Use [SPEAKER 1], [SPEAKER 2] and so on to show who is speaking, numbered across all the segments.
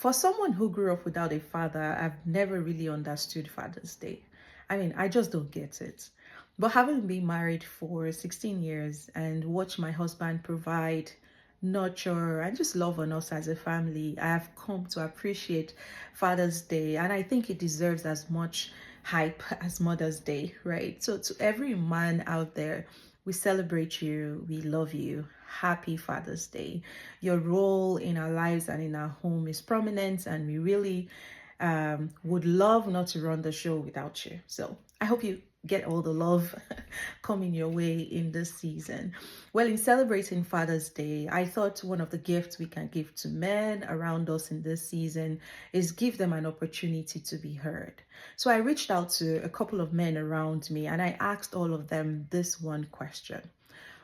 [SPEAKER 1] For someone who grew up without a father, I've never really understood Father's Day. I mean, I just don't get it. But having been married for 16 years and watch my husband provide, nurture, and just love on us as a family, I have come to appreciate Father's Day. And I think it deserves as much hype as Mother's Day, right? So, to every man out there, we celebrate you, we love you. Happy Father's Day. Your role in our lives and in our home is prominent, and we really would love not to run the show without you. So I hope you get all the love coming your way in this season. Well, in celebrating Father's Day, I thought one of the gifts we can give to men around us in this season is give them an opportunity to be heard. So I reached out to a couple of men around me and I asked all of them this one question.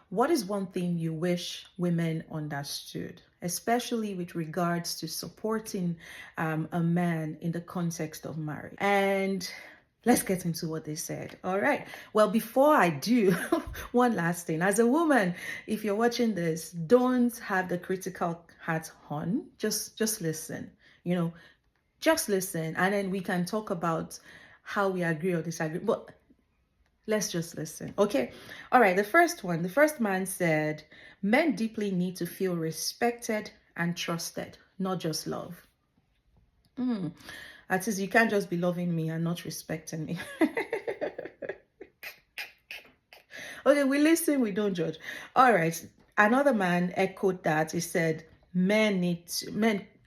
[SPEAKER 1] What is one thing you wish women understood, especially with regards to supporting a man in the context of marriage? And let's get into what they said. All right. Well, before I do, one last thing. As a woman, if you're watching this, don't have the critical hat on. Just listen. You know, just listen, and then we can talk about how we agree or disagree. But let's just listen. Okay. All right. The first man said, men deeply need to feel respected and trusted, not just love. That is, you can't just be loving me and not respecting me. Okay, we listen, we don't judge. All right. Another man echoed that. He said, men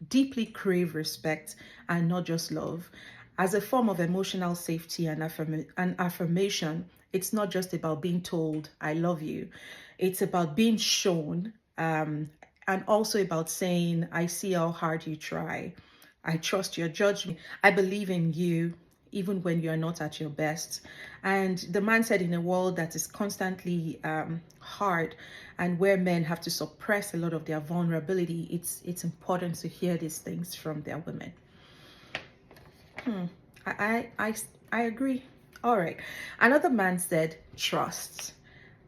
[SPEAKER 1] deeply crave respect and not just love. As a form of emotional safety and affirmation, it's not just about being told, I love you. It's about being shown, and also about saying, I see how hard you try. I trust your judgment. I believe in you, even when you are not at your best. And the man said, in a world that is constantly hard and where men have to suppress a lot of their vulnerability, it's important to hear these things from their women. I agree. All right. Another man said, trust.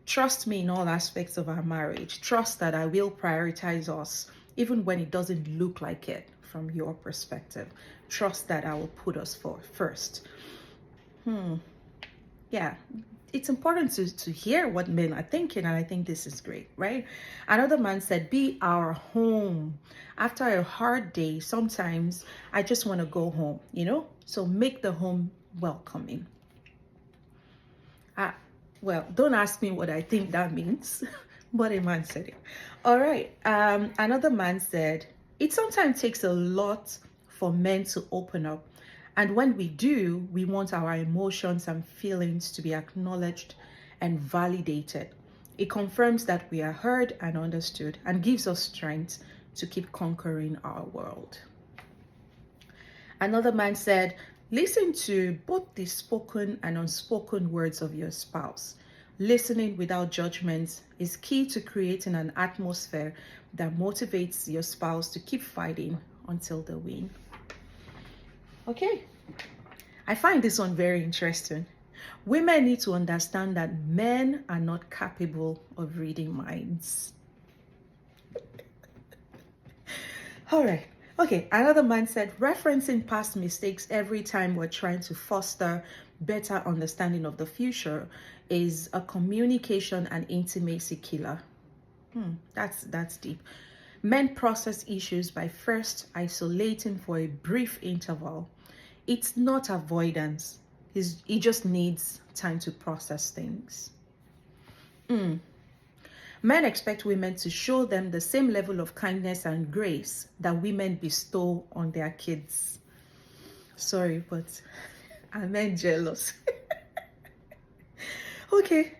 [SPEAKER 1] Trust me in all aspects of our marriage. Trust that I will prioritize us, even when it doesn't look like it from your perspective. Trust that I will put us first. Yeah, it's important to hear what men are thinking, and I think this is great, right? Another man said, be our home. After a hard day, sometimes I just want to go home, So make the home welcoming. Well, don't ask me what I think that means, but a man said it. All right. Another man said, it sometimes takes a lot for men to open up. And when we do, we want our emotions and feelings to be acknowledged and validated. It confirms that we are heard and understood and gives us strength to keep conquering our world. Another man said, listen to both the spoken and unspoken words of your spouse. Listening without judgment is key to creating an atmosphere that motivates your spouse to keep fighting until they win. Okay, I find this one very interesting. Women need to understand that men are not capable of reading minds. All right. Okay, another man said, referencing past mistakes every time we're trying to foster better understanding of the future is a communication and intimacy killer. That's deep. Men process issues by first isolating for a brief interval. It's not avoidance. He just needs time to process things. Men expect women to show them the same level of kindness and grace that women bestow on their kids. Sorry, but are men jealous? Okay.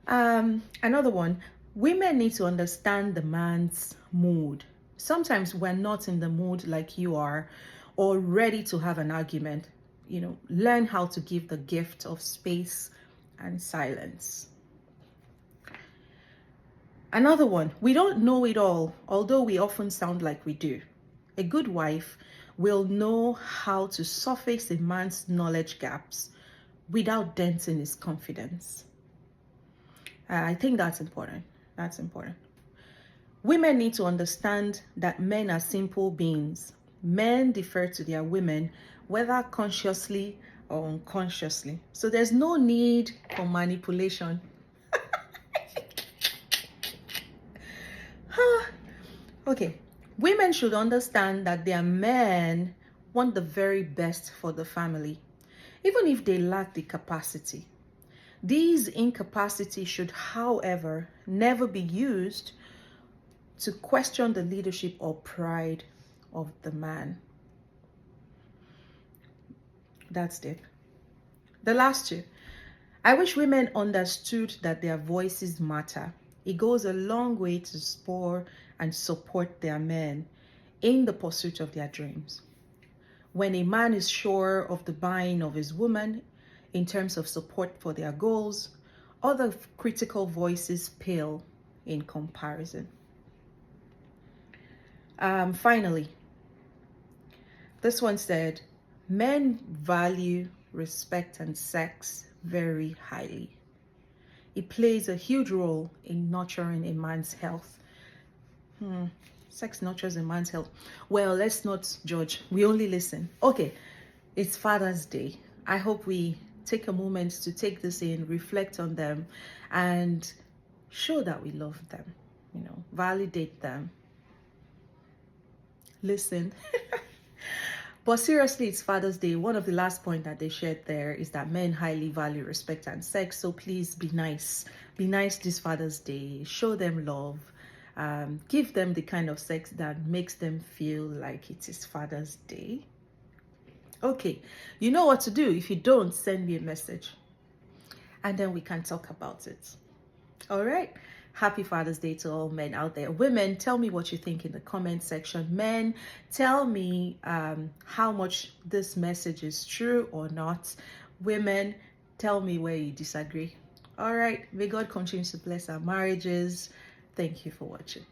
[SPEAKER 1] Another one. Women need to understand the man's mood. Sometimes we're not in the mood like you are, or ready to have an argument. Learn how to give the gift of space and silence. Another one, we don't know it all, although we often sound like we do. A good wife will know how to surface a man's knowledge gaps without denting his confidence. I think that's important. That's important. Women need to understand that men are simple beings. Men defer to their women, whether consciously or unconsciously. So there's no need for manipulation. Okay, women should understand that their men want the very best for the family, even if they lack the capacity. These incapacities should, however, never be used to question the leadership or pride of the man. That's it. The last two. I wish women understood that their voices matter. It goes a long way to spur and support their men in the pursuit of their dreams. When a man is sure of the buying of his woman in terms of support for their goals, other critical voices pale in comparison. Finally, this one said, men value respect and sex very highly. It plays a huge role in nurturing a man's health. Sex nurtures a man's health. Well, let's not judge. We only listen. Okay, it's Father's Day. I hope we take a moment to take this in, reflect on them, and show that we love them, validate them. Listen. But seriously, it's Father's Day. One of the last points that they shared there is that men highly value respect and sex. So please be nice. Be nice this Father's Day. Show them love. Give them the kind of sex that makes them feel like it is Father's Day. Okay, you know what to do. If you don't, send me a message and then we can talk about it. All right. Happy Father's Day to all men out there. Women, tell me what you think in the comment section. Men, tell me how much this message is true or not. Women, tell me where you disagree. All right. May God continue to bless our marriages. Thank you for watching.